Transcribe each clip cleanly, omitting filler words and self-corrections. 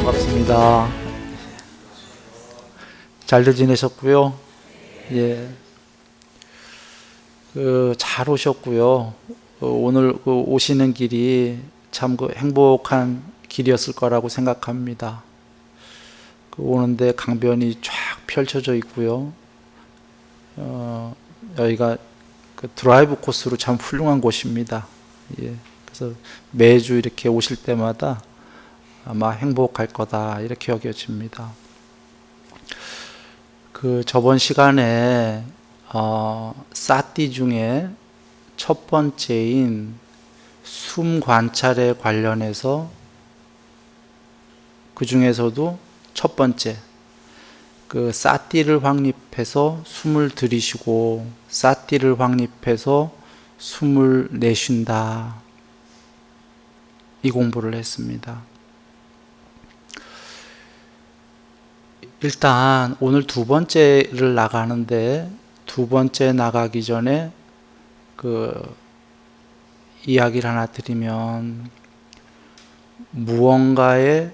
반갑습니다. 잘들 지내셨고요. 예, 잘 오셨고요. 오늘 오시는 길이 참 행복한 길이었을 거라고 생각합니다. 오는데 강변이 쫙 펼쳐져 있고요. 여기가 드라이브 코스로 참 훌륭한 곳입니다. 예, 그래서 매주 이렇게 오실 때마다 아마 행복할 거다 이렇게 여겨집니다. 저번 시간에 사티 중에 첫 번째인 숨 관찰에 관련해서 그 중에서도 첫 번째 사티를 확립해서 숨을 들이쉬고 사티를 확립해서 숨을 내쉰다, 이 공부를 했습니다. 일단 오늘 두 번째를 나가는데, 두 번째 나가기 전에 이야기를 하나 드리면, 무언가의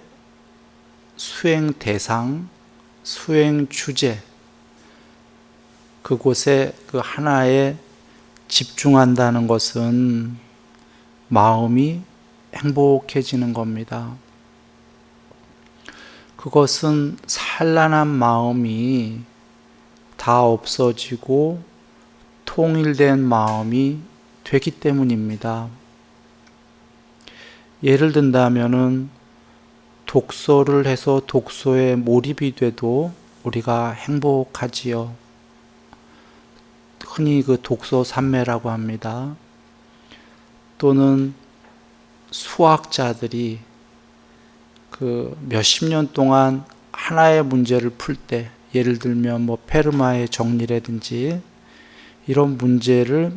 수행 대상, 수행 주제, 그곳에 하나에 집중한다는 것은 마음이 행복해지는 겁니다. 그것은 산란한 마음이 다 없어지고 통일된 마음이 되기 때문입니다. 예를 든다면은 독서를 해서 독서에 몰입이 돼도 우리가 행복하지요. 흔히 독서 산매라고 합니다. 또는 수학자들이 몇십 년 동안 하나의 문제를 풀 때, 예를 들면 페르마의 정리라든지 이런 문제를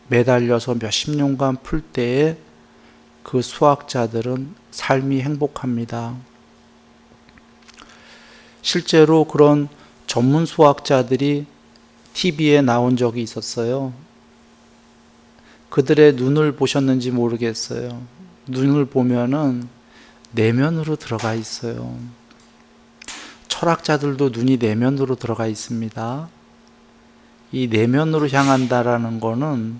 매달려서 몇십 년간 풀 때에 그 수학자들은 삶이 행복합니다. 실제로 그런 전문 수학자들이 TV에 나온 적이 있었어요. 그들의 눈을 보셨는지 모르겠어요. 눈을 보면은 내면으로 들어가 있어요. 철학자들도 눈이 내면으로 들어가 있습니다. 이 내면으로 향한다라는 거는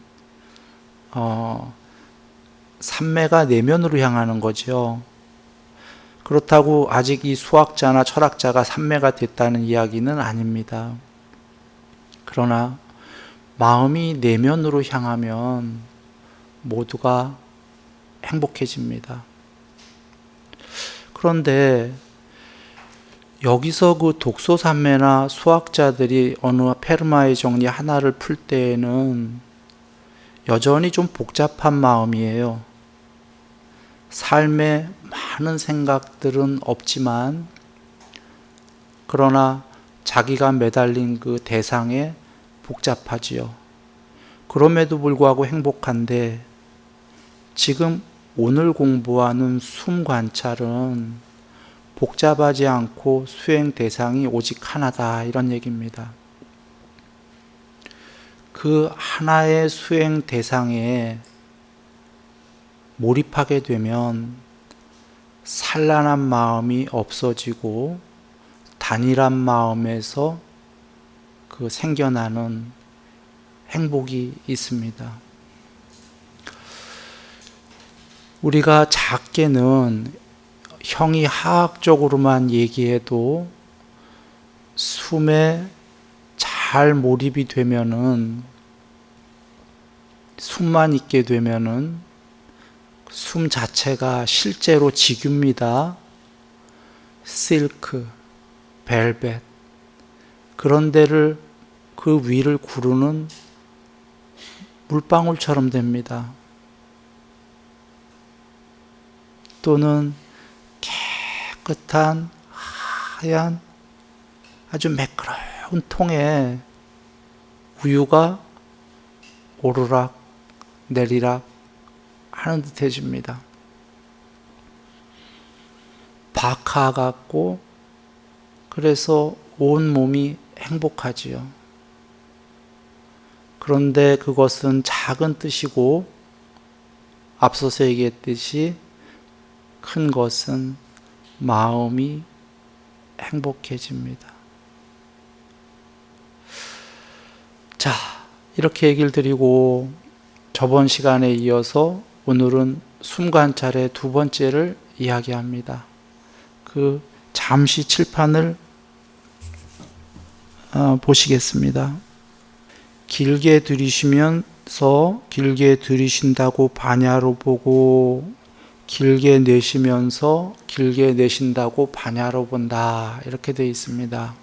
산매가 내면으로 향하는 거죠. 그렇다고 아직 이 수학자나 철학자가 산매가 됐다는 이야기는 아닙니다. 그러나 마음이 내면으로 향하면 모두가 행복해집니다. 그런데 여기서 독서 산매나 수학자들이 어느 페르마의 정리 하나를 풀 때에는 여전히 좀 복잡한 마음이에요. 삶에 많은 생각들은 없지만, 그러나 자기가 매달린 그 대상에 복잡하지요. 그럼에도 불구하고 행복한데, 지금 오늘 공부하는 숨 관찰은 복잡하지 않고 수행 대상이 오직 하나다, 이런 얘기입니다. 그 하나의 수행 대상에 몰입하게 되면 산란한 마음이 없어지고 단일한 마음에서 생겨나는 행복이 있습니다. 우리가 작게는 형이 화학적으로만 얘기해도 숨에 잘 몰입이 되면은, 숨만 있게 되면은 숨 자체가 실제로 지규입니다. 실크, 벨벳, 그런 데를 그 위를 구르는 물방울처럼 됩니다. 또는 깨끗한 하얀 아주 매끄러운 통에 우유가 오르락 내리락 하는 듯 해집니다. 박하 같고, 그래서 온 몸이 행복하지요. 그런데 그것은 작은 뜻이고, 앞서서 얘기했듯이 큰 것은 마음이 행복해집니다. 자, 이렇게 얘기를 드리고 저번 시간에 이어서 오늘은 숨관찰의 두 번째를 이야기합니다. 그 잠시 칠판을 보시겠습니다. 길게 들이쉬면서 길게 들이쉰다고 반야로 보고 길게 내쉬면서 길게 내쉰다고 반야로 본다. 이렇게 되어 있습니다.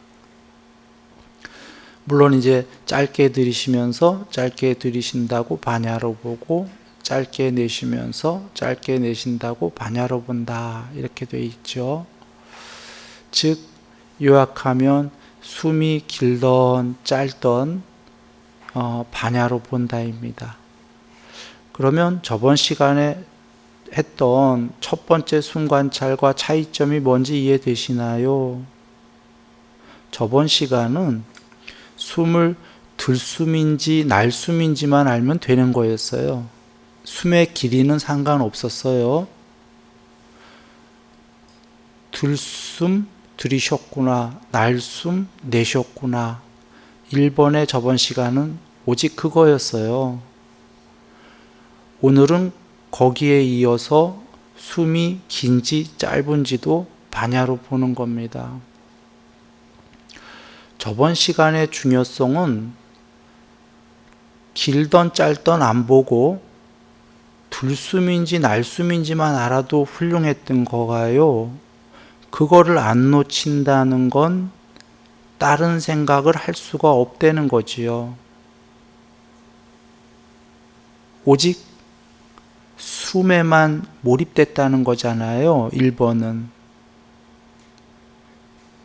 물론 이제 짧게 들이쉬면서 짧게 들이쉰다고 반야로 보고 짧게 내쉬면서 짧게 내쉰다고 반야로 본다. 이렇게 되어 있죠. 즉 요약하면 숨이 길던 짧던 반야로 본다입니다. 그러면 저번 시간에 했던 첫 번째 숨관찰과 차이점이 뭔지 이해되시나요? 저번 시간은 숨을 들숨인지 날숨인지만 알면 되는 거였어요. 숨의 길이는 상관없었어요. 들숨 들이셨구나, 날숨 내셨구나. 1번의 저번 시간은 오직 그거였어요. 오늘은 거기에 이어서 숨이 긴지 짧은지도 반야로 보는 겁니다. 저번 시간의 중요성은 길던 짧던 안 보고 들숨인지 날숨인지만 알아도 훌륭했던 거가요. 그거를 안 놓친다는 건 다른 생각을 할 수가 없다는 거지요. 오직 숨에만 몰입됐다는 거잖아요. 1번은.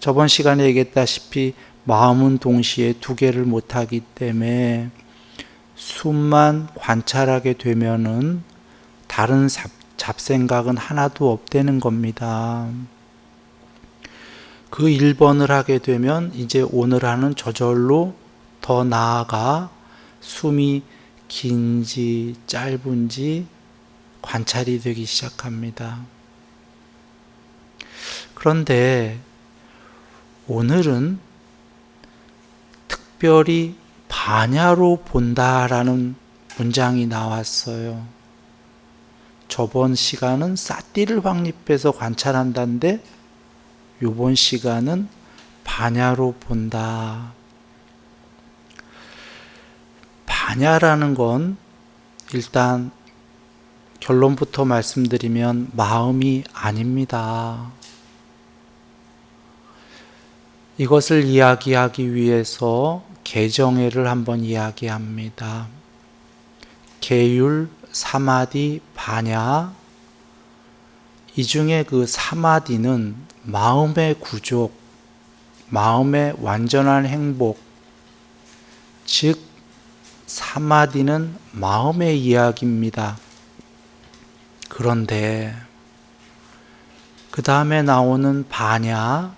저번 시간에 얘기했다시피 마음은 동시에 두 개를 못하기 때문에 숨만 관찰하게 되면은 다른 잡생각은 하나도 없다는 겁니다. 그 1번을 하게 되면 이제 오늘 하는 저절로 더 나아가 숨이 긴지 짧은지 관찰이 되기 시작합니다. 그런데 오늘은 특별히 반야로 본다라는 문장이 나왔어요. 저번 시간은 삿띠를 확립해서 관찰한다는데 이번 시간은 반야로 본다. 반야라는 건 일단 결론부터 말씀드리면 마음이 아닙니다. 이것을 이야기하기 위해서 개정해를 한번 이야기합니다. 계율, 사마디, 반야. 이 중에 그 사마디는 마음의 구족, 마음의 완전한 행복, 즉 사마디는 마음의 이야기입니다. 그런데 그 다음에 나오는 반야,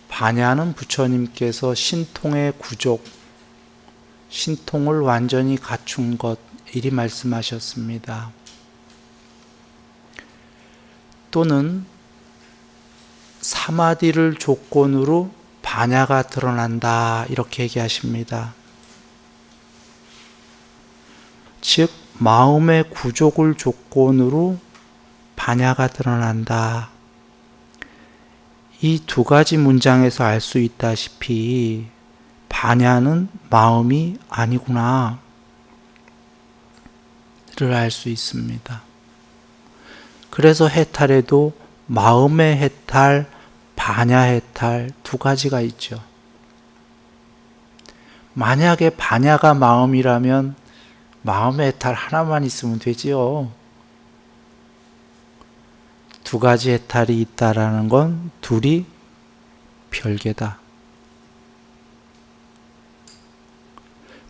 반야는 부처님께서 신통의 구족, 신통을 완전히 갖춘 것, 이리 말씀하셨습니다. 또는 사마디를 조건으로 반야가 드러난다, 이렇게 얘기하십니다. 즉 마음의 구족을 조건으로 반야가 드러난다. 이 두 가지 문장에서 알 수 있다시피 반야는 마음이 아니구나 를 알 수 있습니다. 그래서 해탈에도 마음의 해탈, 반야 해탈 두 가지가 있죠. 만약에 반야가 마음이라면 마음의 해탈 하나만 있으면 되지요. 두 가지 해탈이 있다라는 건 둘이 별개다.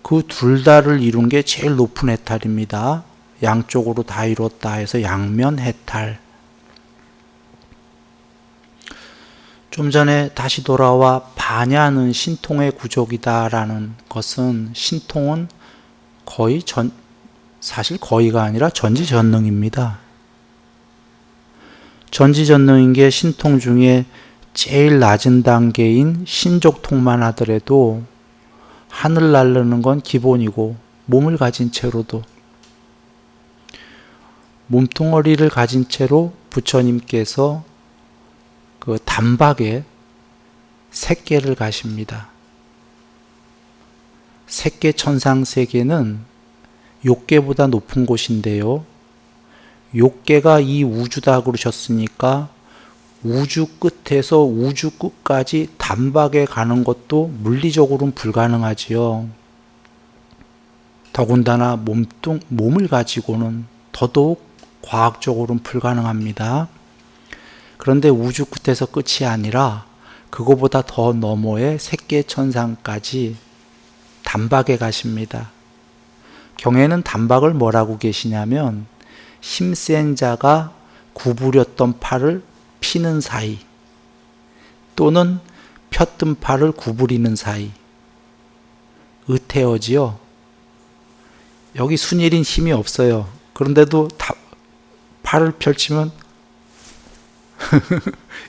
그 둘 다를 이룬 게 제일 높은 해탈입니다. 양쪽으로 다 이뤘다 해서 양면 해탈. 좀 전에 다시 돌아와 반야는 신통의 구족이다라는 것은 신통은 사실 거의가 아니라 전지전능입니다. 전지전능인계 신통 중에 제일 낮은 단계인 신족통만 하더라도 하늘 날르는 건 기본이고, 몸을 가진 채로도, 몸뚱어리를 가진 채로 부처님께서 그 단박에 색계를 가십니다. 색계 천상 세계는 욕계보다 높은 곳인데요. 욕계가 이 우주다 그러셨으니까 우주 끝에서 우주 끝까지 단박에 가는 것도 물리적으로는 불가능하지요. 더군다나 몸을 가지고는 더더욱 과학적으로는 불가능합니다. 그런데 우주 끝에서 끝이 아니라 그거보다 더 너머의 색계천상까지 단박에 가십니다. 경에는 단박을 뭐라고 계시냐면 힘센 자가 구부렸던 팔을 피는 사이, 또는 폈던 팔을 구부리는 사이, 의태어지요. 여기 순일인 힘이 없어요. 그런데도 팔을 펼치면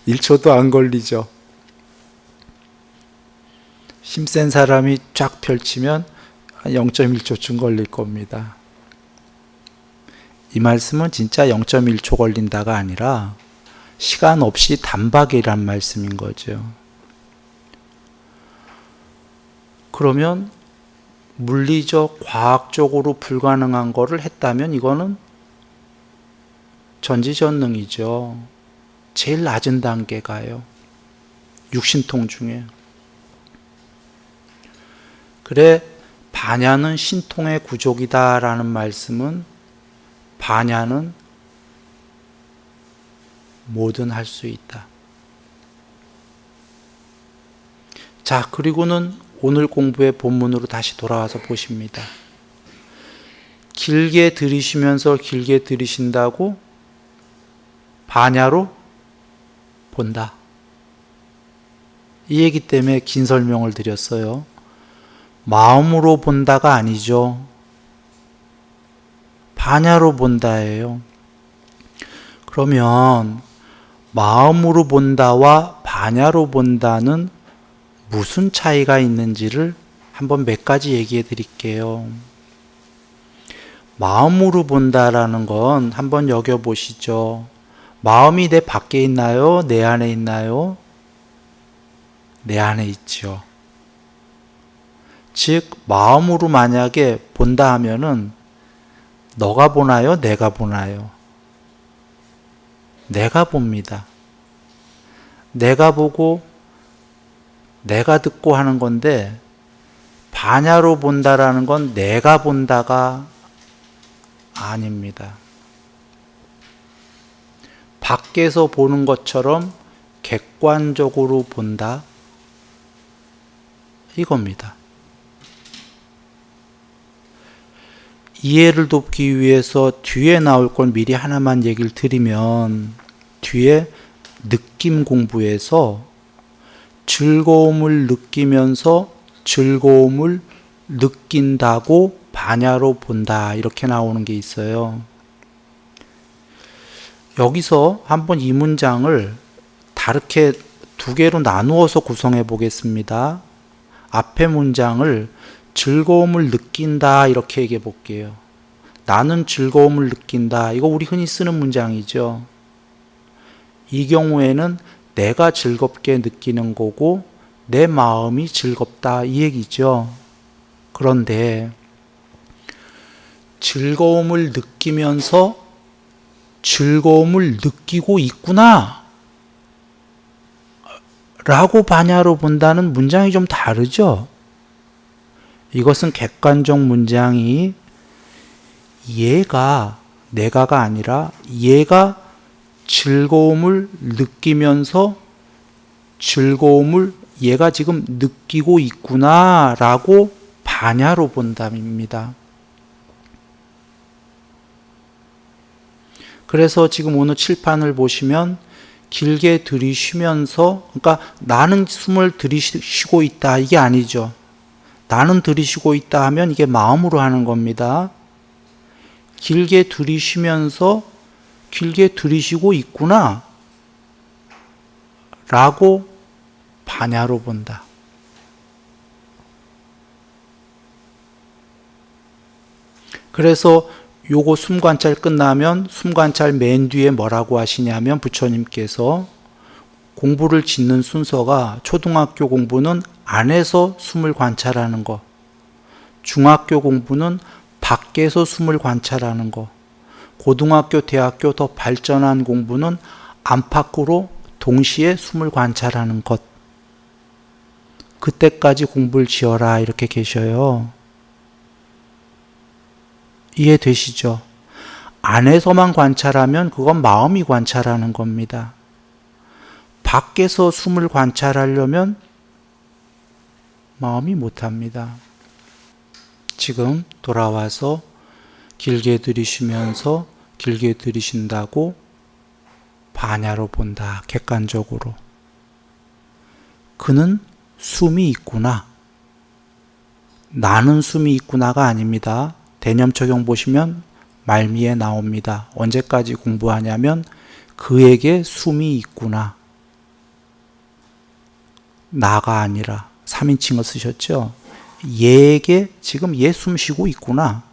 1초도 안 걸리죠. 힘센 사람이 쫙 펼치면 0.1초쯤 걸릴 겁니다. 이 말씀은 진짜 0.1초 걸린다가 아니라 시간 없이 단박이란 말씀인 거죠. 그러면 물리적, 과학적으로 불가능한 거를 했다면 이거는 전지전능이죠. 제일 낮은 단계가요. 육신통 중에. 그래, 반야는 신통의 구족이다라는 말씀은 반야는 뭐든 할 수 있다. 자, 그리고는 오늘 공부의 본문으로 다시 돌아와서 보십니다. 길게 들이쉬면서 길게 들이쉰다고 반야로 본다. 이 얘기 때문에 긴 설명을 드렸어요. 마음으로 본다가 아니죠. 반야로 본다예요. 그러면 마음으로 본다와 반야로 본다는 무슨 차이가 있는지를 한번 몇 가지 얘기해 드릴게요. 마음으로 본다라는 건 한번 여겨보시죠. 마음이 내 밖에 있나요? 내 안에 있나요? 내 안에 있죠. 즉, 마음으로 만약에 본다 하면은 너가 보나요? 내가 보나요? 내가 봅니다. 내가 보고 내가 듣고 하는 건데, 반야로 본다라는 건 내가 본다가 아닙니다. 밖에서 보는 것처럼 객관적으로 본다, 이겁니다. 이해를 돕기 위해서 뒤에 나올 걸 미리 하나만 얘기를 드리면, 뒤에 느낌 공부에서 즐거움을 느끼면서 즐거움을 느낀다고 반야로 본다, 이렇게 나오는 게 있어요. 여기서 한번 이 문장을 다르게 두 개로 나누어서 구성해 보겠습니다. 앞에 문장을 즐거움을 느낀다 이렇게 얘기해 볼게요. 나는 즐거움을 느낀다. 이거 우리 흔히 쓰는 문장이죠. 이 경우에는 내가 즐겁게 느끼는 거고 내 마음이 즐겁다 이 얘기죠. 그런데 즐거움을 느끼면서 즐거움을 느끼고 있구나 라고 반야로 본다는 문장이 좀 다르죠. 이것은 객관적 문장이 얘가 내가가 아니라 얘가 즐거움을 느끼면서 즐거움을 얘가 지금 느끼고 있구나 라고 반야로 본답니다. 그래서 지금 오늘 칠판을 보시면 길게 들이쉬면서, 그러니까 나는 숨을 들이쉬고 있다 이게 아니죠. 나는 들이쉬고 있다 하면 이게 마음으로 하는 겁니다. 길게 들이쉬면서 길게 들이쉬고 있구나 라고 반야로 본다. 그래서 요거 숨관찰 끝나면 숨관찰 맨 뒤에 뭐라고 하시냐면 부처님께서 공부를 짓는 순서가 초등학교 공부는 안에서 숨을 관찰하는 거, 중학교 공부는 밖에서 숨을 관찰하는 거, 고등학교, 대학교 더 발전한 공부는 안팎으로 동시에 숨을 관찰하는 것. 그때까지 공부를 지어라 이렇게 계셔요. 이해되시죠? 안에서만 관찰하면 그건 마음이 관찰하는 겁니다. 밖에서 숨을 관찰하려면 마음이 못합니다. 지금 돌아와서 길게 들이쉬면서 길게 들이쉰다고 반야로 본다. 객관적으로. 그는 숨이 있구나. 나는 숨이 있구나가 아닙니다. 대념적용 보시면 말미에 나옵니다. 언제까지 공부하냐면 그에게 숨이 있구나. 나가 아니라 3인칭을 쓰셨죠. 얘에게 지금 얘 숨 쉬고 있구나.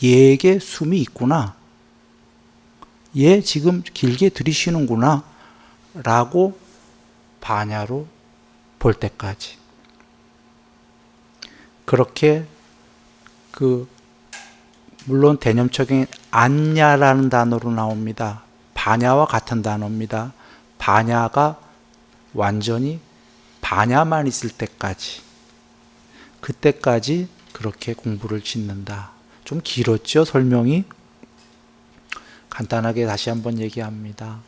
얘에게 숨이 있구나. 얘 지금 길게 들이쉬는구나. 라고 반야로 볼 때까지. 그렇게 물론 대념적인 안야라는 단어로 나옵니다. 반야와 같은 단어입니다. 반야가 완전히 반야만 있을 때까지, 그때까지 그렇게 공부를 짓는다. 좀 길었죠, 설명이? 간단하게 다시 한번 얘기합니다.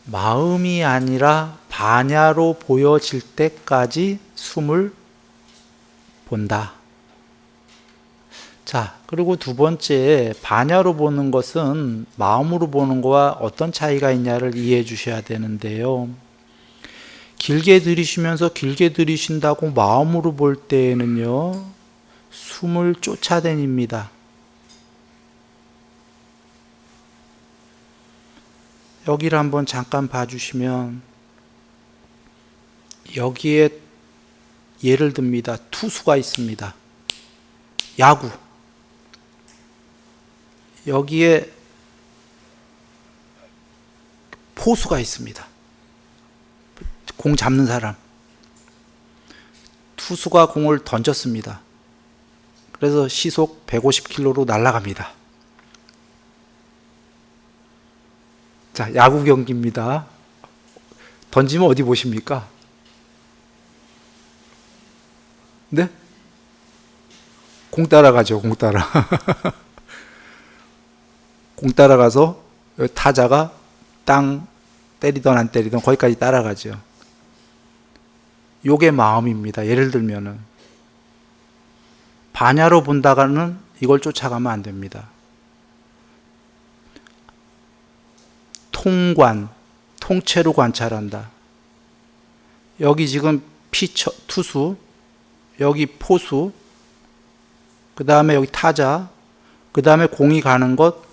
마음이 아니라 반야로 보여질 때까지 숨을 본다. 자, 그리고 두 번째, 반야로 보는 것은 마음으로 보는 거와 어떤 차이가 있냐를 이해해 주셔야 되는데요. 길게 들이쉬면서 길게 들이쉰다고 마음으로 볼 때에는요, 숨을 쫓아다닙니다. 여기를 한번 잠깐 봐주시면, 여기에 예를 듭니다. 투수가 있습니다. 야구. 여기에 포수가 있습니다. 공 잡는 사람. 투수가 공을 던졌습니다. 그래서 시속 150km로 날아갑니다. 자, 야구 경기입니다. 던지면 어디 보십니까? 네? 공 따라가죠, 공 따라. 공 따라가서 타자가 땅 때리던 안 때리던 거기까지 따라가죠. 요게 마음입니다. 예를 들면은 반야로 본다가는 이걸 쫓아가면 안 됩니다. 통관, 통째로 관찰한다. 여기 지금 피처, 투수, 여기 포수, 그 다음에 여기 타자, 그 다음에 공이 가는 것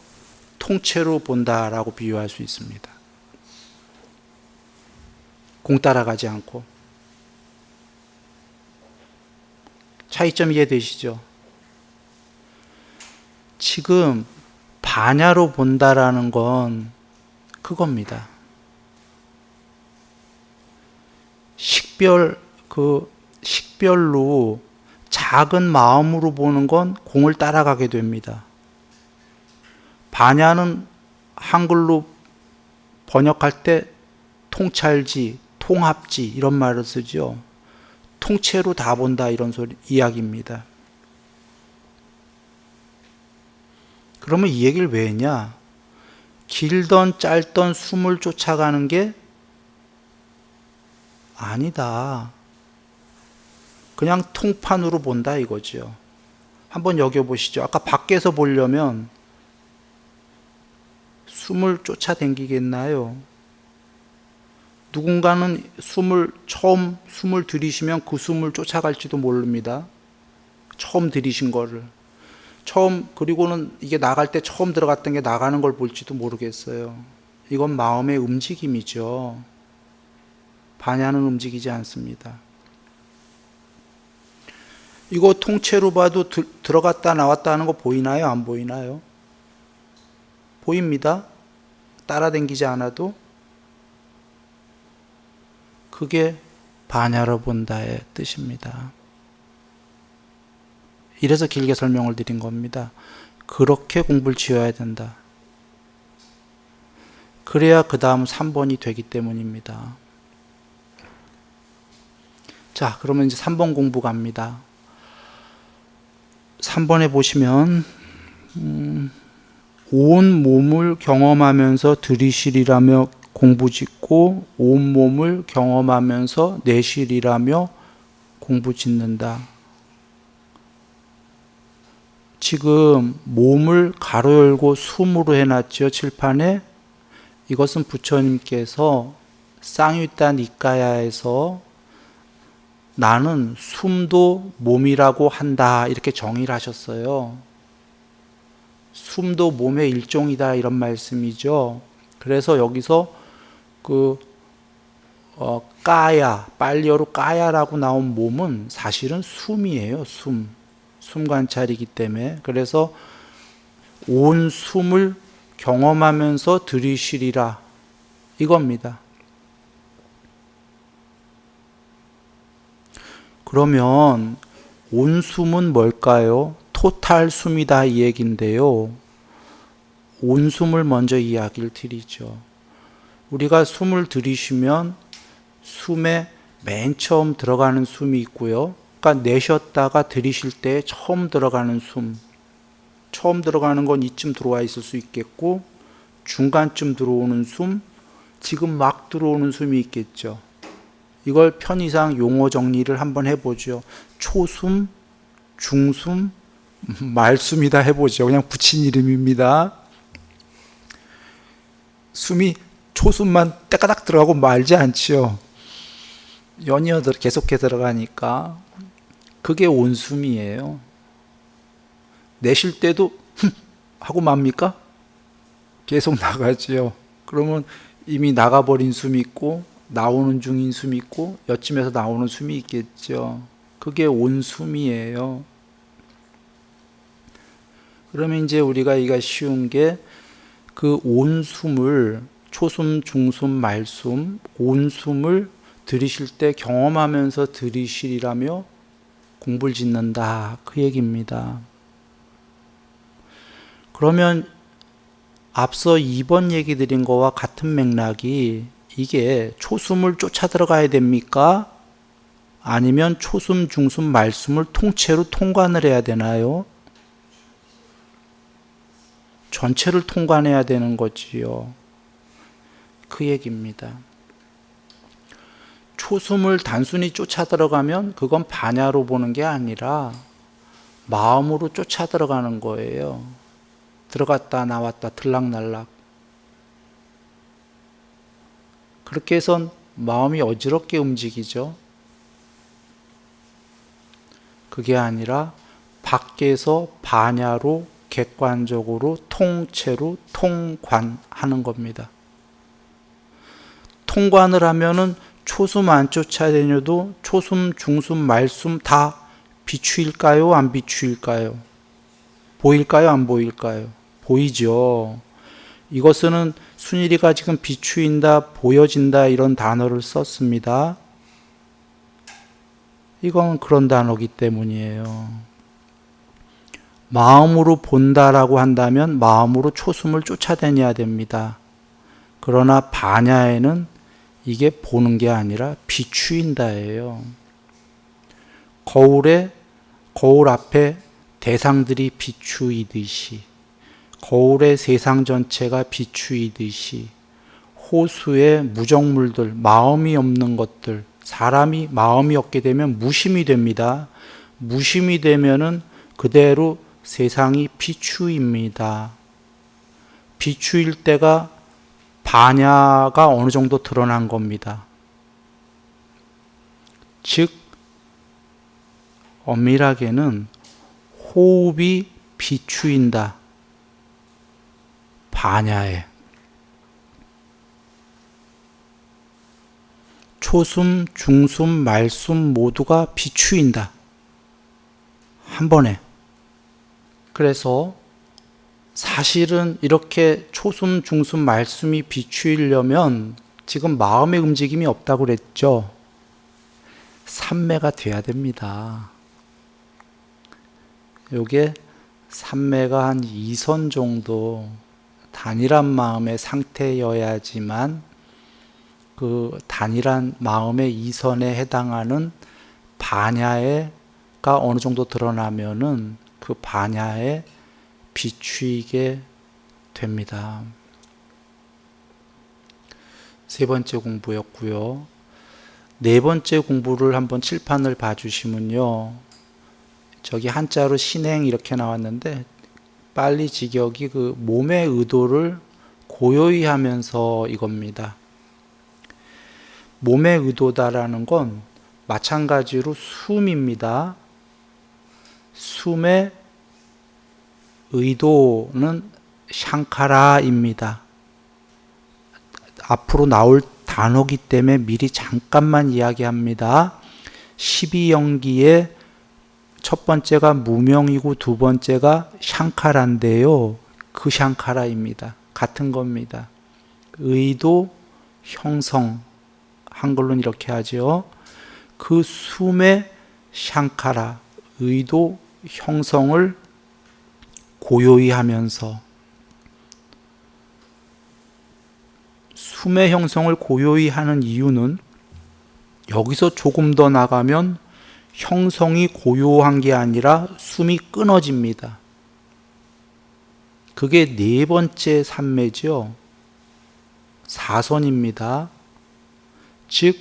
통째로 본다라고 비유할 수 있습니다. 공 따라가지 않고. 차이점 이해되시죠? 지금 반야로 본다라는 건 그겁니다. 식별로 작은 마음으로 보는 건 공을 따라가게 됩니다. 반야는 한글로 번역할 때 통찰지, 통합지 이런 말을 쓰죠. 통째로 다 본다 이런 이야기입니다. 그러면 이 얘기를 왜 했냐? 길던 짧던 숨을 쫓아가는 게 아니다. 그냥 통판으로 본다 이거죠. 한번 여겨보시죠. 아까 밖에서 보려면 숨을 쫓아다니겠나요? 누군가는 처음 숨을 들이쉬면 그 숨을 쫓아갈지도 모릅니다. 처음 들이신 거를. 그리고는 이게 나갈 때 처음 들어갔던 게 나가는 걸 볼지도 모르겠어요. 이건 마음의 움직임이죠. 반야는 움직이지 않습니다. 이거 통째로 봐도 들어갔다 나왔다 하는 거 보이나요? 안 보이나요? 보입니다. 따라다니지 않아도. 그게 반야로 본다의 뜻입니다. 이래서 길게 설명을 드린 겁니다. 그렇게 공부를 지어야 된다. 그래야 그 다음 3번이 되기 때문입니다. 자, 그러면 이제 3번 공부 갑니다. 3번에 보시면 온 몸을 경험하면서 들이쉬리라며 공부짓고 온 몸을 경험하면서 내쉬리라며 공부짓는다. 지금 몸을 가로 열고 숨으로 해놨죠. 칠판에. 이것은 부처님께서 쌍유타 니까야에서 나는 숨도 몸이라고 한다 이렇게 정의를 하셨어요. 숨도 몸의 일종이다 이런 말씀이죠. 그래서 여기서 까야, 빨리어로 까야라고 나온 몸은 사실은 숨이에요. 숨 관찰이기 때문에. 그래서 온 숨을 경험하면서 들이쉬리라 이겁니다. 그러면 온 숨은 뭘까요? 토탈 숨이다 이 얘기인데요. 온 숨을 먼저 이야기를 드리죠. 우리가 숨을 들이쉬면 숨에 맨 처음 들어가는 숨이 있고요. 그러니까 내쉬었다가 들이쉴 때 처음 들어가는 숨. 처음 들어가는 건 이쯤 들어와 있을 수 있겠고 중간쯤 들어오는 숨, 지금 막 들어오는 숨이 있겠죠. 이걸 편의상 용어 정리를 한번 해보죠. 초숨, 중숨, 말숨이다 해보죠. 그냥 붙인 이름입니다. 숨이 초숨만 때까닥 들어가고 말지 않지요. 연이어 계속해서 들어가니까 그게 온숨이에요. 내쉴 때도 하고 맙니까? 계속 나가지요. 그러면 이미 나가버린 숨이 있고 나오는 중인 숨이 있고 여쯤에서 나오는 숨이 있겠죠. 그게 온숨이에요. 그러면 이제 우리가 이가 쉬운 게 그 온숨을 초숨, 중숨, 말숨, 온숨을 들이쉴 때 경험하면서 들이쉬리라며 공부를 짓는다 그 얘기입니다. 그러면 앞서 2번 얘기 드린 거와 같은 맥락이 이게 초숨을 쫓아 들어가야 됩니까? 아니면 초숨, 중숨, 말숨을 통째로 통관을 해야 되나요? 전체를 통관해야 되는 거지요. 그 얘기입니다. 초숨을 단순히 쫓아 들어가면 그건 반야로 보는 게 아니라 마음으로 쫓아 들어가는 거예요. 들어갔다 나왔다 들락날락. 그렇게 해서 마음이 어지럽게 움직이죠. 그게 아니라 밖에서 반야로 객관적으로 통째로 통관하는 겁니다. 통관을 하면은 초숨 안 쫓아다녀도 초숨, 중숨, 말숨 다 비추일까요? 안 비추일까요? 보일까요? 안 보일까요? 보이죠. 이것은 순일이가 지금 비추인다, 보여진다 이런 단어를 썼습니다. 이건 그런 단어이기 때문이에요. 마음으로 본다라고 한다면 마음으로 초숨을 쫓아다녀야 됩니다. 그러나 반야에는 이게 보는 게 아니라 비추인다예요. 거울 앞에 대상들이 비추이듯이, 거울의 세상 전체가 비추이듯이, 호수의 무정물들, 마음이 없는 것들, 사람이 마음이 없게 되면 무심이 됩니다. 무심이 되면은 그대로 세상이 비추입니다. 비추일 때가 반야가 어느 정도 드러난 겁니다. 즉 엄밀하게는 호흡이 비추인다. 반야에. 초숨, 중숨, 말숨 모두가 비추인다. 한 번에. 그래서 사실은 이렇게 초숨, 중숨, 말숨이 비추이려면 지금 마음의 움직임이 없다고 그랬죠. 삼매가 돼야 됩니다. 요게 삼매가 한 2선 정도 단일한 마음의 상태여야지만 그 단일한 마음의 2선에 해당하는 반야가 어느 정도 드러나면은 그 반야에 비추이게 됩니다. 세 번째 공부였고요. 네 번째 공부를 한번 칠판을 봐주시면요. 저기 한자로 신행 이렇게 나왔는데 빨리 직역이 그 몸의 의도를 고요히 하면서 이겁니다. 몸의 의도다라는 건 마찬가지로 숨입니다. 숨의 의도는 샹카라입니다. 앞으로 나올 단어기 때문에 미리 잠깐만 이야기합니다. 12연기의 첫 번째가 무명이고 두 번째가 샹카라인데요. 그 샹카라입니다. 같은 겁니다. 의도, 형성, 한글로는 이렇게 하죠. 그 숨의 샹카라, 의도, 형성을 고요히 하면서 숨의 형성을 고요히 하는 이유는 여기서 조금 더 나가면 형성이 고요한 게 아니라 숨이 끊어집니다. 그게 네 번째 삼매죠. 사선입니다. 즉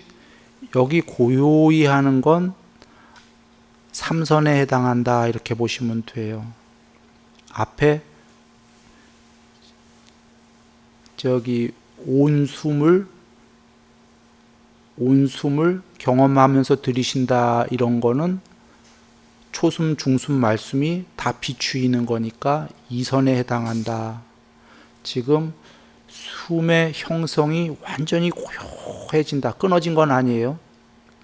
여기 고요히 하는 건 삼선에 해당한다 이렇게 보시면 돼요. 앞에 저기 온 숨을 경험하면서 들이신다 이런 거는 초숨, 중숨, 말숨이 다 비추이는 거니까 이선에 해당한다. 지금 숨의 형성이 완전히 고요해진다. 끊어진 건 아니에요.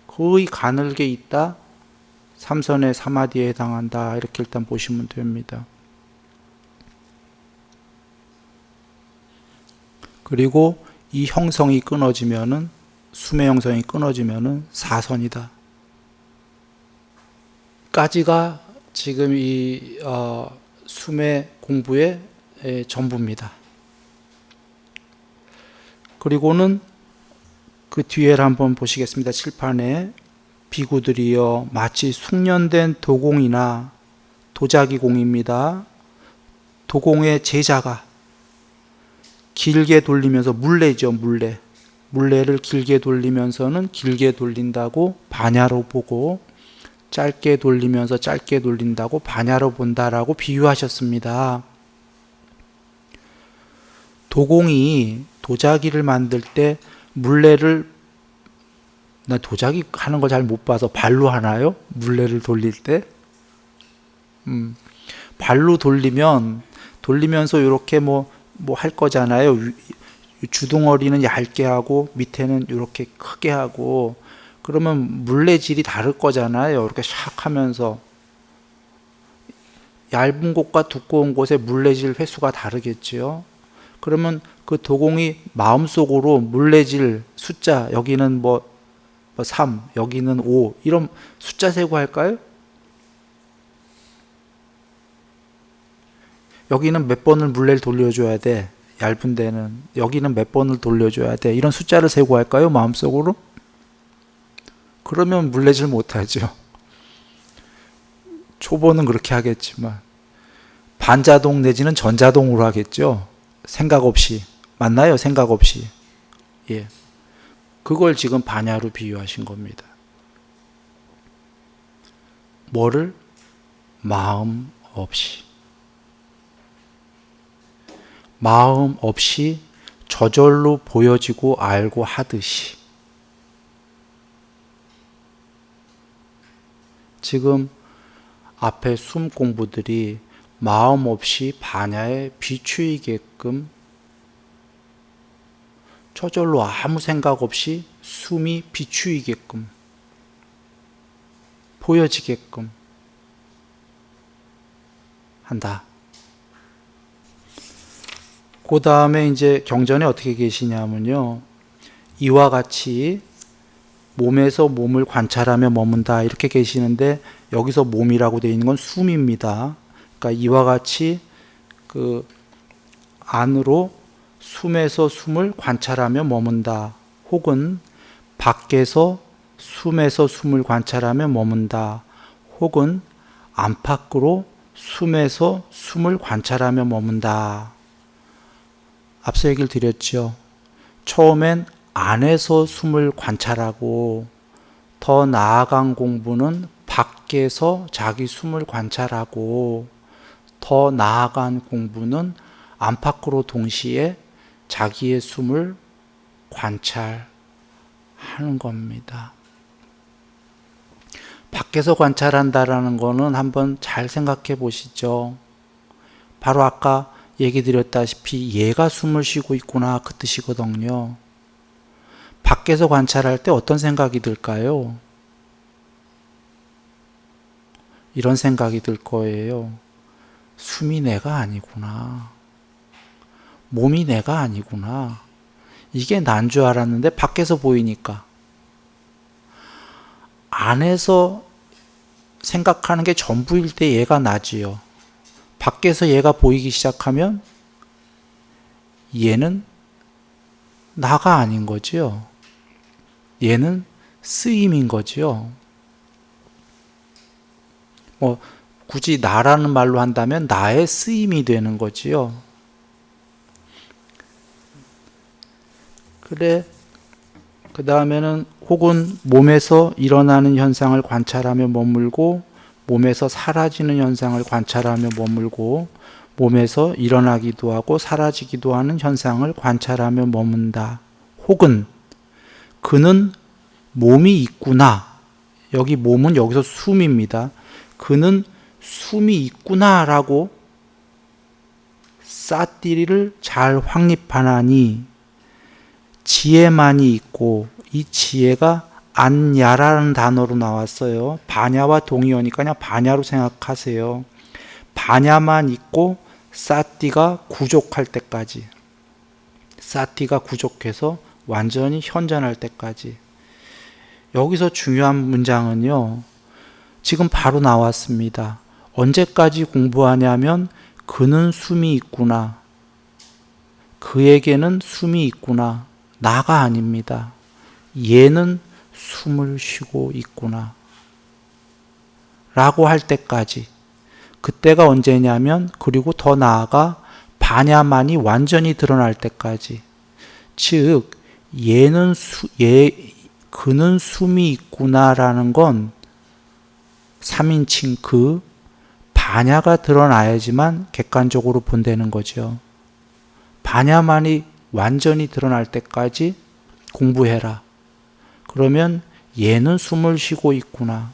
거의 가늘게 있다. 삼선의 사마디에 해당한다. 이렇게 일단 보시면 됩니다. 그리고 이 형성이 끊어지면은 숨의 형성이 끊어지면은 사선이다. 까지가 지금 이 숨의 공부의 전부입니다. 그리고는 그 뒤에를 한번 보시겠습니다. 칠판에 비구들이여 마치 숙련된 도공이나 도자기공입니다. 도공의 제자가 길게 돌리면서 물레죠. 물레를 길게 돌리면서는 길게 돌린다고 반야로 보고 짧게 돌리면서 짧게 돌린다고 반야로 본다라고 비유하셨습니다. 도공이 도자기를 만들 때 물레를 나 도자기 하는 거 잘 못 봐서 발로 하나요? 물레를 돌릴 때? 발로 돌리면서 이렇게 뭐 할 거잖아요. 주둥어리는 얇게 하고 밑에는 이렇게 크게 하고 그러면 물레질이 다를 거잖아요. 이렇게 샥 하면서 얇은 곳과 두꺼운 곳의 물레질 횟수가 다르겠죠. 그러면 그 도공이 마음속으로 물레질 숫자 여기는 뭐 3, 여기는 5 이런 숫자 세고 할까요? 여기는 몇 번을 물레를 돌려줘야 돼. 얇은 데는 여기는 몇 번을 돌려줘야 돼. 이런 숫자를 세고 할까요? 마음속으로? 그러면 물레질 못하죠. 초보는 그렇게 하겠지만 반자동 내지는 전자동으로 하겠죠. 생각 없이. 맞나요? 생각 없이. 예. 그걸 지금 반야로 비유하신 겁니다. 뭐를? 마음 없이. 마음 없이 저절로 보여지고 알고 하듯이. 지금 앞에 숨 공부들이 마음 없이 반야에 비추이게끔 저절로 아무 생각 없이 숨이 비추이게끔 보여지게끔 한다. 그 다음에 이제 경전에 어떻게 계시냐면요. 이와 같이 몸에서 몸을 관찰하며 머문다 이렇게 계시는데 여기서 몸이라고 되어 있는 건 숨입니다. 그러니까 이와 같이 그 안으로 숨에서 숨을 관찰하며 머문다. 혹은 밖에서 숨에서 숨을 관찰하며 머문다. 혹은 안팎으로 숨에서 숨을 관찰하며 머문다. 앞서 얘기를 드렸죠. 처음엔 안에서 숨을 관찰하고 더 나아간 공부는 밖에서 자기 숨을 관찰하고 더 나아간 공부는 안팎으로 동시에 자기의 숨을 관찰하는 겁니다. 밖에서 관찰한다라는 거는 한번 잘 생각해 보시죠. 바로 아까 얘기 드렸다시피 얘가 숨을 쉬고 있구나 그 뜻이거든요. 밖에서 관찰할 때 어떤 생각이 들까요? 이런 생각이 들 거예요. 숨이 내가 아니구나. 몸이 내가 아니구나. 이게 난 줄 알았는데 밖에서 보이니까. 안에서 생각하는 게 전부일 때 얘가 나지요. 밖에서 얘가 보이기 시작하면 얘는 나가 아닌 거죠. 얘는 쓰임인 거죠. 굳이 나라는 말로 한다면 나의 쓰임이 되는 거지요. 그래, 그 다음에는 혹은 몸에서 일어나는 현상을 관찰하며 머물고 몸에서 사라지는 현상을 관찰하며 머물고 몸에서 일어나기도 하고 사라지기도 하는 현상을 관찰하며 머문다. 혹은 그는 몸이 있구나. 여기 몸은 여기서 숨입니다. 그는 숨이 있구나라고 싸띠리를 잘 확립하나니 지혜만이 있고 이 지혜가 안야라는 단어로 나왔어요. 반야와 동의어니까 그냥 반야로 생각하세요. 반야만 있고 싸띠가 구족할 때까지, 싸띠가 구족해서 완전히 현전할 때까지. 여기서 중요한 문장은요, 지금 바로 나왔습니다. 언제까지 공부하냐면 그는 숨이 있구나. 그에게는 숨이 있구나. 나가 아닙니다. 얘는 숨을 쉬고 있구나. 라고 할 때까지. 그때가 언제냐면 그리고 더 나아가 반야만이 완전히 드러날 때까지. 즉 그는 숨이 있구나라는 건 3인칭 그 반야가 드러나야지만 객관적으로 본다는 거죠. 반야만이 완전히 드러날 때까지 공부해라. 그러면 얘는 숨을 쉬고 있구나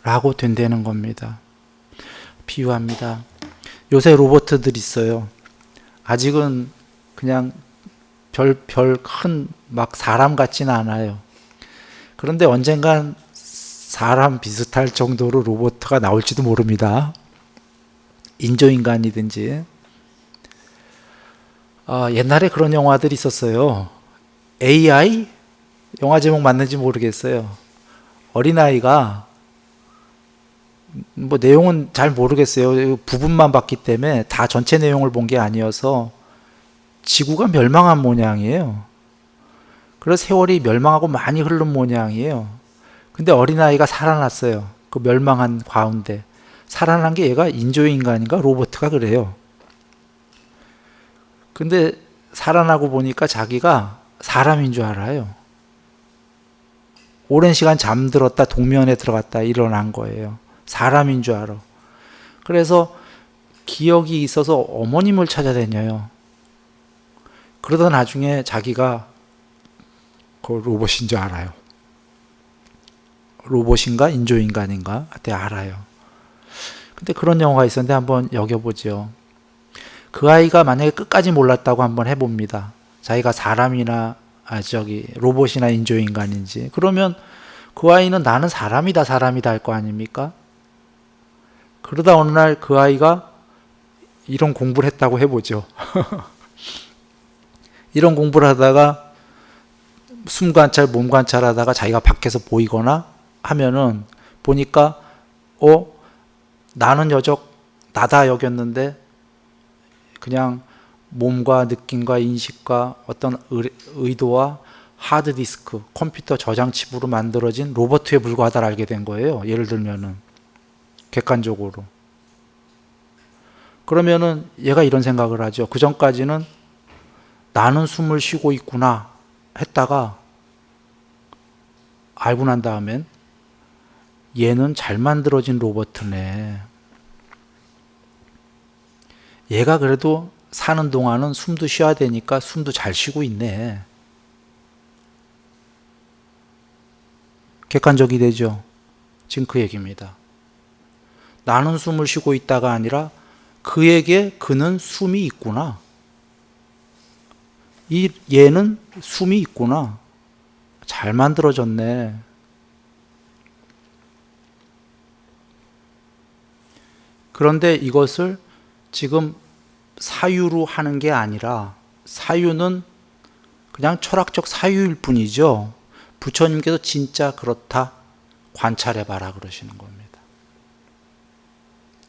라고 된다는 겁니다. 비유합니다. 요새 로봇들 있어요. 아직은 그냥 별 큰 막 사람 같지는 않아요. 그런데 언젠간 사람 비슷할 정도로 로봇가 나올지도 모릅니다. 인조인간이든지. 옛날에 그런 영화들이 있었어요. AI? 영화 제목 맞는지 모르겠어요. 어린아이가 내용은 잘 모르겠어요. 부분만 봤기 때문에 다 전체 내용을 본 게 아니어서 지구가 멸망한 모양이에요. 그래서 세월이 멸망하고 많이 흐른 모양이에요. 근데 어린아이가 살아났어요. 그 멸망한 가운데. 살아난 게 얘가 인조인간인가 로봇가 그래요. 근데 살아나고 보니까 자기가 사람인 줄 알아요. 오랜 시간 잠들었다 동면에 들어갔다 일어난 거예요. 사람인 줄 알아. 그래서 기억이 있어서 어머님을 찾아다녀요. 그러다 나중에 자기가 그 로봇인 줄 알아요. 로봇인가 인조인간인가? 그때 알아요. 근데 그런 영화가 있었는데 한번 여겨보죠. 그 아이가 만약에 끝까지 몰랐다고 한번 해봅니다. 자기가 사람이나 로봇이나 인조인간인지. 그러면 그 아이는 나는 사람이다 할 거 아닙니까? 그러다 어느 날 그 아이가 이런 공부를 했다고 해보죠. 이런 공부를 하다가 숨 관찰, 몸 관찰하다가 자기가 밖에서 보이거나 하면은 보니까 나는 여적 나다 여겼는데 그냥 몸과 느낌과 인식과 어떤 의도와 하드디스크, 컴퓨터 저장칩으로 만들어진 로봇에 불과하다를 알게 된 거예요. 예를 들면은 객관적으로. 그러면은 얘가 이런 생각을 하죠. 그 전까지는 나는 숨을 쉬고 있구나 했다가 알고 난 다음엔 얘는 잘 만들어진 로봇이네. 얘가 그래도 사는 동안은 숨도 쉬어야 되니까 숨도 잘 쉬고 있네. 객관적이 되죠. 지금 그 얘기입니다. 나는 숨을 쉬고 있다가 아니라 그에게 그는 숨이 있구나. 얘는 숨이 있구나. 잘 만들어졌네. 그런데 이것을 지금 사유로 하는 게 아니라 사유는 그냥 철학적 사유일 뿐이죠. 부처님께서 진짜 그렇다 관찰해봐라 그러시는 겁니다.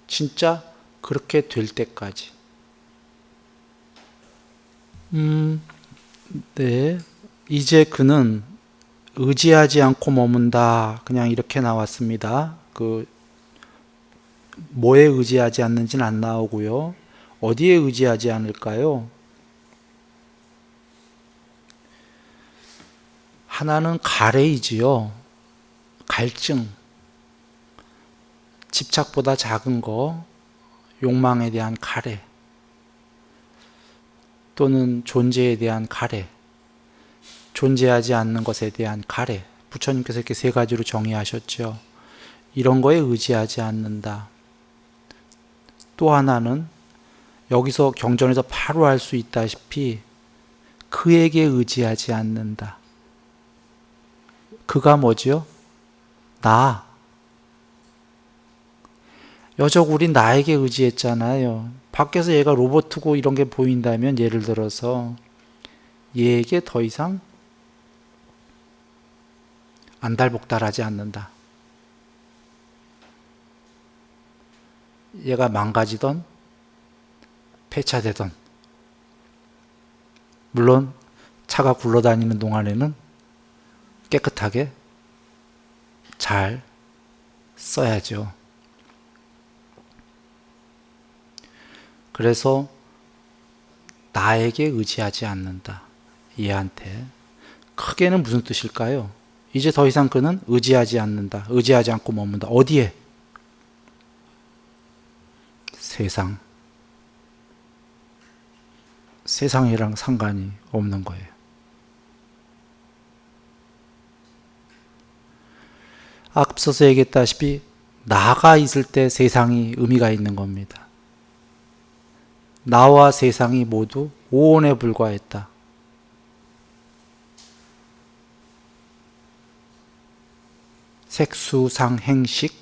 진짜 그렇게 될 때까지. 네. 이제 그는 의지하지 않고 머문다. 그냥 이렇게 나왔습니다. 뭐에 의지하지 않는지는 안 나오고요. 어디에 의지하지 않을까요? 하나는 가래이지요. 갈증. 집착보다 작은 거, 욕망에 대한 가래. 또는 존재에 대한 가래. 존재하지 않는 것에 대한 가래. 부처님께서 이렇게 세 가지로 정의하셨죠. 이런 거에 의지하지 않는다. 또 하나는 여기서 경전에서 바로 알 수 있다시피 그에게 의지하지 않는다. 그가 뭐지요? 나. 여적 우린 나에게 의지했잖아요. 밖에서 얘가 로봇이고 이런 게 보인다면 예를 들어서 얘에게 더 이상 안달복달하지 않는다. 얘가 망가지던 폐차되던 물론 차가 굴러다니는 동안에는 깨끗하게 잘 써야죠. 그래서 나에게 의지하지 않는다. 얘한테. 크게는 무슨 뜻일까요? 이제 더 이상 그는 의지하지 않는다. 의지하지 않고 머문다. 어디에? 세상. 세상이랑 상관이 없는 거예요. 앞서서 얘기했다시피 나가 있을 때 세상이 의미가 있는 겁니다. 나와 세상이 모두 오온에 불과했다. 색수상 행식,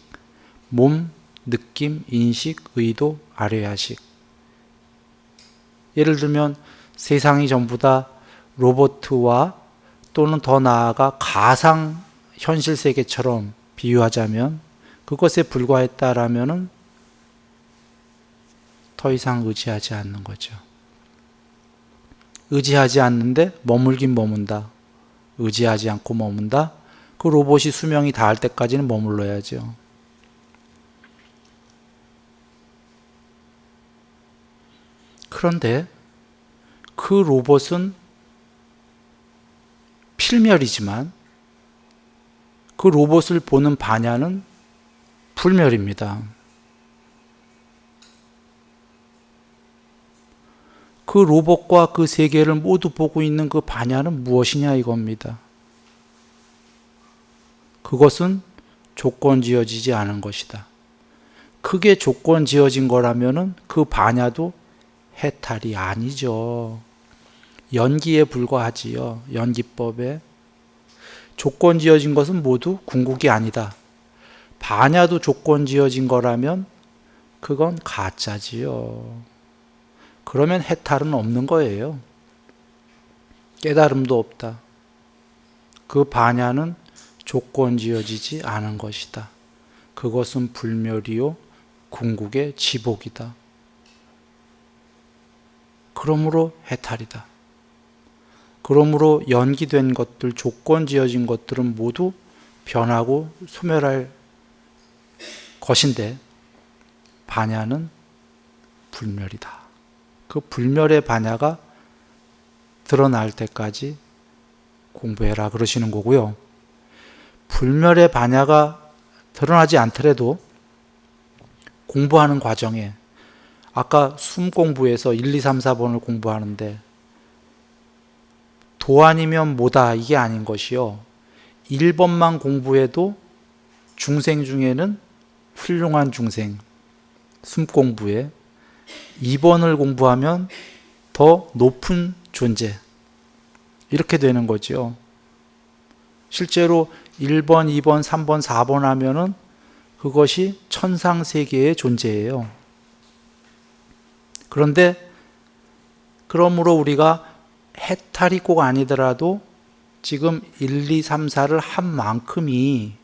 몸, 느낌, 인식, 의도, 아뢰야식. 예를 들면 세상이 전부 다 로봇과 또는 더 나아가 가상 현실 세계처럼 비유하자면 그것에 불과했다라면은 더 이상 의지하지 않는 거죠. 의지하지 않는데 머물긴 머문다. 의지하지 않고 머문다. 그 로봇이 수명이 다할 때까지는 머물러야죠. 그런데 그 로봇은 필멸이지만 그 로봇을 보는 반야는 불멸입니다. 그 로봇과 그 세계를 모두 보고 있는 그 반야는 무엇이냐 이겁니다. 그것은 조건 지어지지 않은 것이다. 그게 조건 지어진 거라면은 그 반야도 해탈이 아니죠. 연기에 불과하지요. 연기법에. 조건 지어진 것은 모두 궁극이 아니다. 반야도 조건 지어진 거라면 그건 가짜지요. 그러면 해탈은 없는 거예요. 깨달음도 없다. 그 반야는 조건 지어지지 않은 것이다. 그것은 불멸이요 궁극의 지복이다. 그러므로 해탈이다. 그러므로 연기된 것들, 조건 지어진 것들은 모두 변하고 소멸할 것인데 반야는 불멸이다. 그 불멸의 반야가 드러날 때까지 공부해라 그러시는 거고요. 불멸의 반야가 드러나지 않더라도 공부하는 과정에 아까 숨 공부에서 1, 2, 3, 4번을 공부하는데 도 아니면 뭐다 이게 아닌 것이요. 1번만 공부해도 중생 중에는 훌륭한 중생, 숨 공부에 2번을 공부하면 더 높은 존재 이렇게 되는 거죠. 실제로 1번, 2번, 3번, 4번 하면은 그것이 천상세계의 존재예요. 그런데 그러므로 우리가 해탈이 꼭 아니더라도 지금 1, 2, 3, 4를 한 만큼이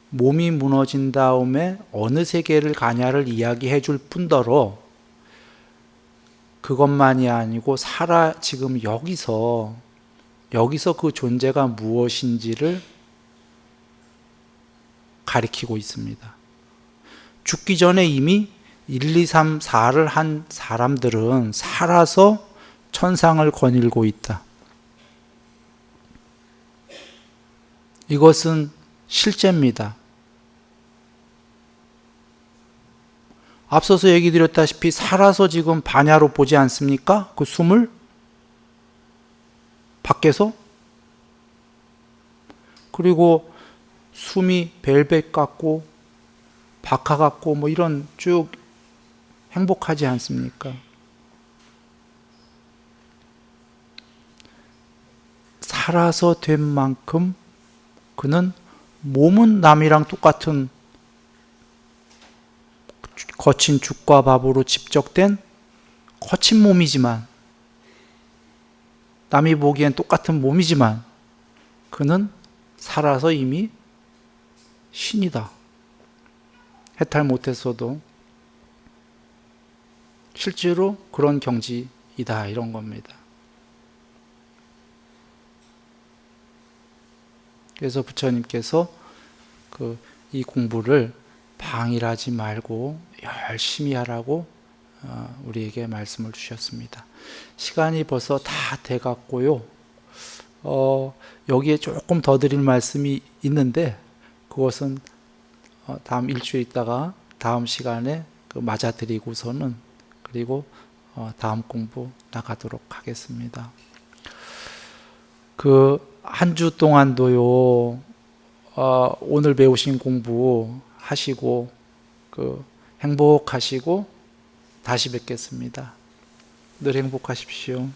몸이 무너진 다음에 어느 세계를 가냐를 이야기해 줄 뿐더러 그것만이 아니고 지금 여기서 그 존재가 무엇인지를 가리키고 있습니다. 죽기 전에 이미 1, 2, 3, 4를 한 사람들은 살아서 천상을 거닐고 있다. 이것은 실제입니다. 앞서서 얘기 드렸다시피 살아서 지금 반야로 보지 않습니까? 그 숨을 밖에서. 그리고 숨이 벨벳 같고 박하 같고 뭐 이런 쭉 행복하지 않습니까? 살아서 된 만큼 그는 몸은 남이랑 똑같은 거친 죽과 밥으로 집적된 거친 몸이지만 남이 보기엔 똑같은 몸이지만 그는 살아서 이미 신이다. 해탈 못했어도 실제로 그런 경지이다 이런 겁니다. 그래서 부처님께서 이 공부를 방일하지 말고 열심히 하라고 우리에게 말씀을 주셨습니다. 시간이 벌써 다 돼갔고요. 여기에 조금 더 드릴 말씀이 있는데 그것은 다음 일주일 있다가 다음 시간에 맞아 드리고서는 그리고 다음 공부 나가도록 하겠습니다. 한 주 동안도요, 오늘 배우신 공부 하시고, 행복하시고, 다시 뵙겠습니다. 늘 행복하십시오.